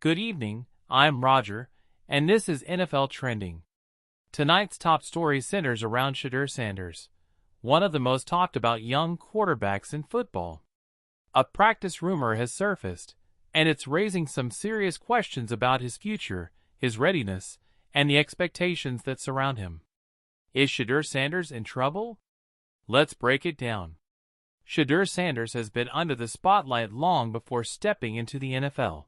Good evening, I'm Roger, and this is NFL Trending. Tonight's top story centers around Shedeur Sanders, one of the most talked about young quarterbacks in football. A practice rumor has surfaced, and it's raising some serious questions about his future, his readiness, and the expectations that surround him. Is Shedeur Sanders in trouble? Let's break it down. Shedeur Sanders has been under the spotlight long before stepping into the NFL.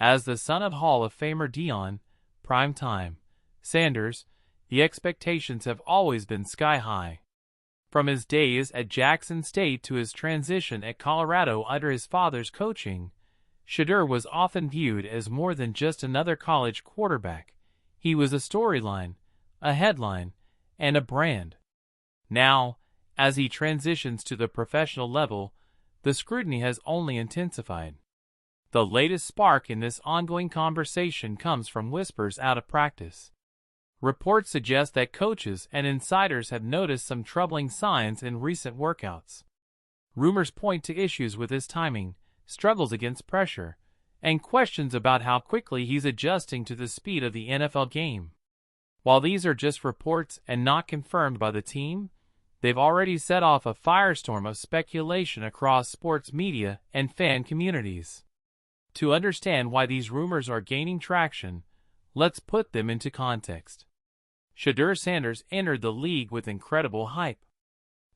As the son of Hall of Famer Deion, prime time, Sanders, the expectations have always been sky high. From his days at Jackson State to his transition at Colorado under his father's coaching, Shedeur was often viewed as more than just another college quarterback. He was a storyline, a headline, and a brand. Now, as he transitions to the professional level, the scrutiny has only intensified. The latest spark in this ongoing conversation comes from whispers out of practice. Reports suggest that coaches and insiders have noticed some troubling signs in recent workouts. Rumors point to issues with his timing, struggles against pressure, and questions about how quickly he's adjusting to the speed of the NFL game. While these are just reports and not confirmed by the team, they've already set off a firestorm of speculation across sports media and fan communities. To understand why these rumors are gaining traction, let's put them into context. Shedeur Sanders entered the league with incredible hype.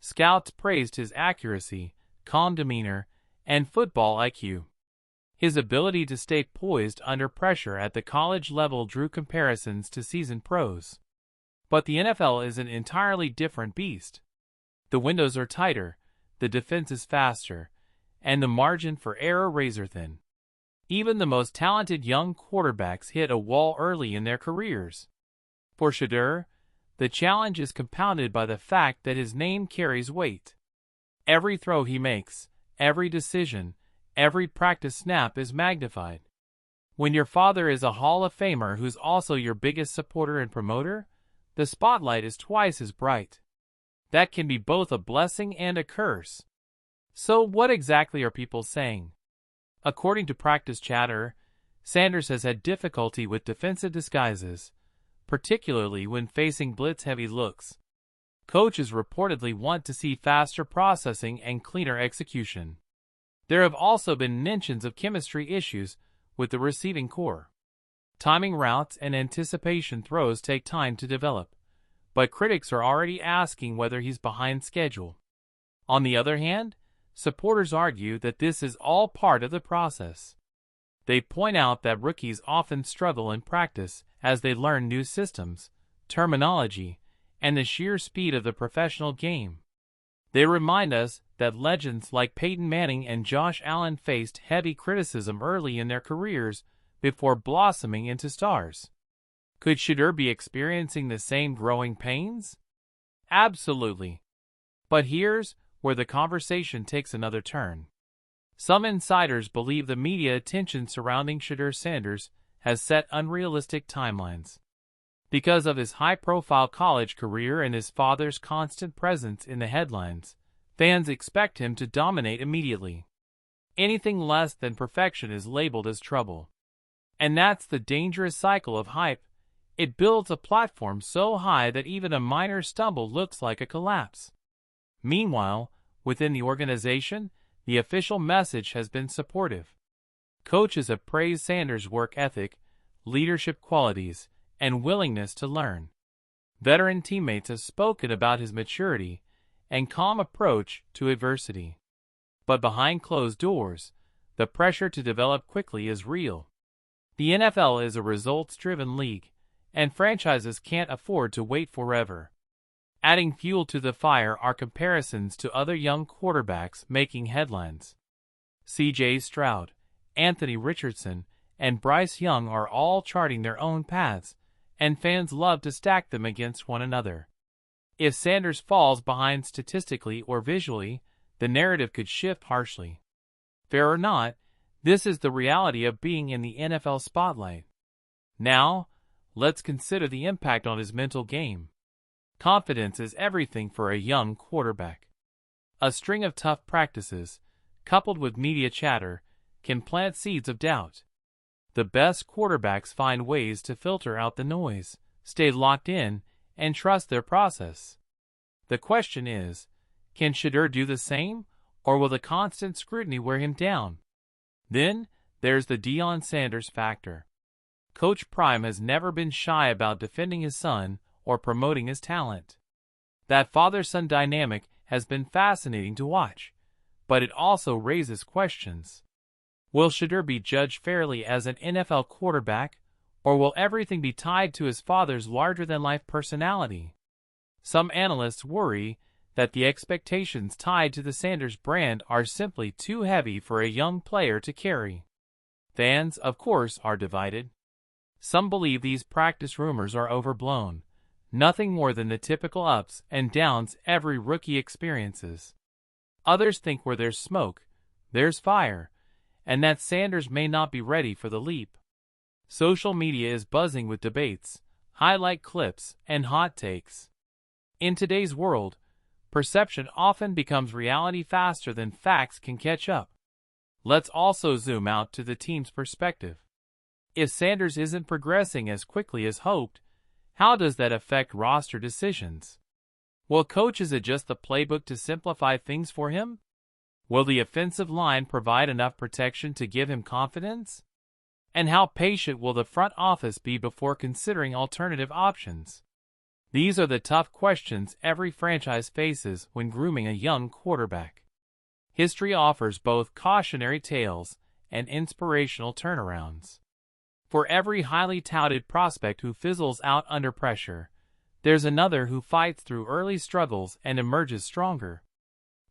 Scouts praised his accuracy, calm demeanor, and football IQ. His ability to stay poised under pressure at the college level drew comparisons to seasoned pros. But the NFL is an entirely different beast. The windows are tighter, the defense is faster, and the margin for error razor-thin. Even the most talented young quarterbacks hit a wall early in their careers. For Shedeur, the challenge is compounded by the fact that his name carries weight. Every throw he makes, every decision, every practice snap is magnified. When your father is a Hall of Famer who's also your biggest supporter and promoter, the spotlight is twice as bright. That can be both a blessing and a curse. So what exactly are people saying? According to practice chatter, Sanders has had difficulty with defensive disguises, particularly when facing blitz-heavy looks. Coaches reportedly want to see faster processing and cleaner execution. There have also been mentions of chemistry issues with the receiving core. Timing routes and anticipation throws take time to develop, but critics are already asking whether he's behind schedule. On the other hand, supporters argue that this is all part of the process. They point out that rookies often struggle in practice as they learn new systems, terminology, and the sheer speed of the professional game. They remind us that legends like Peyton Manning and Josh Allen faced heavy criticism early in their careers before blossoming into stars. Could Shedeur be experiencing the same growing pains? Absolutely. But here's where the conversation takes another turn. Some insiders believe the media attention surrounding Shedeur Sanders has set unrealistic timelines. Because of his high-profile college career and his father's constant presence in the headlines, fans expect him to dominate immediately. Anything less than perfection is labeled as trouble. And that's the dangerous cycle of hype. It builds a platform so high that even a minor stumble looks like a collapse. Meanwhile, within the organization, the official message has been supportive. Coaches have praised Sanders' work ethic, leadership qualities, and willingness to learn. Veteran teammates have spoken about his maturity and calm approach to adversity. But behind closed doors, the pressure to develop quickly is real. The NFL is a results-driven league, and franchises can't afford to wait forever. Adding fuel to the fire are comparisons to other young quarterbacks making headlines. C.J. Stroud, Anthony Richardson, and Bryce Young are all charting their own paths, and fans love to stack them against one another. If Sanders falls behind statistically or visually, the narrative could shift harshly. Fair or not, this is the reality of being in the NFL spotlight. Now, let's consider the impact on his mental game. Confidence is everything for a young quarterback. A string of tough practices, coupled with media chatter, can plant seeds of doubt. The best quarterbacks find ways to filter out the noise, stay locked in, and trust their process. The question is, can Shedeur do the same, or will the constant scrutiny wear him down? Then, there's the Deion Sanders factor. Coach Prime has never been shy about defending his son or promoting his talent. That father-son dynamic has been fascinating to watch, but it also raises questions. Will Shedeur be judged fairly as an NFL quarterback, or will everything be tied to his father's larger-than-life personality? Some analysts worry that the expectations tied to the Sanders brand are simply too heavy for a young player to carry. Fans, of course, are divided. Some believe these practice rumors are overblown, nothing more than the typical ups and downs every rookie experiences. Others think where there's smoke, there's fire, and that Sanders may not be ready for the leap. Social media is buzzing with debates, highlight clips, and hot takes. In today's world, perception often becomes reality faster than facts can catch up. Let's also zoom out to the team's perspective. If Sanders isn't progressing as quickly as hoped, how does that affect roster decisions? Will coaches adjust the playbook to simplify things for him? Will the offensive line provide enough protection to give him confidence? And how patient will the front office be before considering alternative options? These are the tough questions every franchise faces when grooming a young quarterback. History offers both cautionary tales and inspirational turnarounds. For every highly touted prospect who fizzles out under pressure, there's another who fights through early struggles and emerges stronger.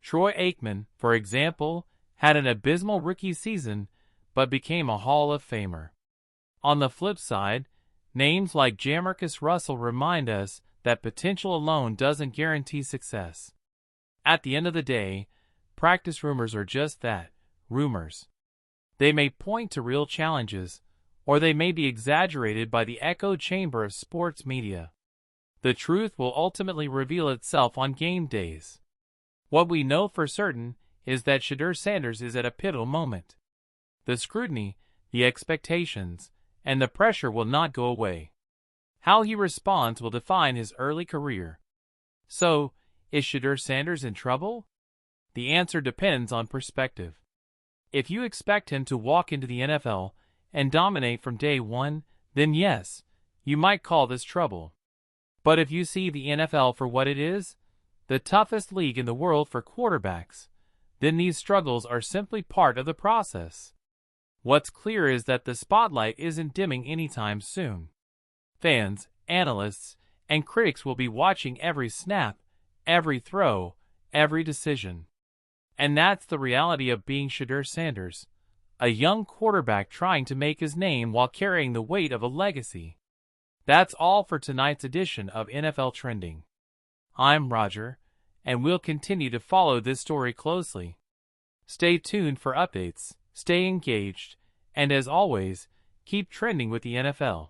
Troy Aikman, for example, had an abysmal rookie season but became a Hall of Famer. On the flip side, names like Jamarcus Russell remind us that potential alone doesn't guarantee success. At the end of the day, practice rumors are just that, rumors. They may point to real challenges, or they may be exaggerated by the echo chamber of sports media. The truth will ultimately reveal itself on game days. What we know for certain is that Shedeur Sanders is at a pivotal moment. The scrutiny, the expectations, and the pressure will not go away. How he responds will define his early career. So, is Shedeur Sanders in trouble? The answer depends on perspective. If you expect him to walk into the NFL and dominate from day one, then yes, you might call this trouble. But if you see the NFL for what it is, the toughest league in the world for quarterbacks, then these struggles are simply part of the process. What's clear is that the spotlight isn't dimming anytime soon. Fans, analysts, and critics will be watching every snap, every throw, every decision. And that's the reality of being Shedeur Sanders, a young quarterback trying to make his name while carrying the weight of a legacy. That's all for tonight's edition of NFL Trending. I'm Roger, and we'll continue to follow this story closely. Stay tuned for updates, stay engaged, and as always, keep trending with the NFL.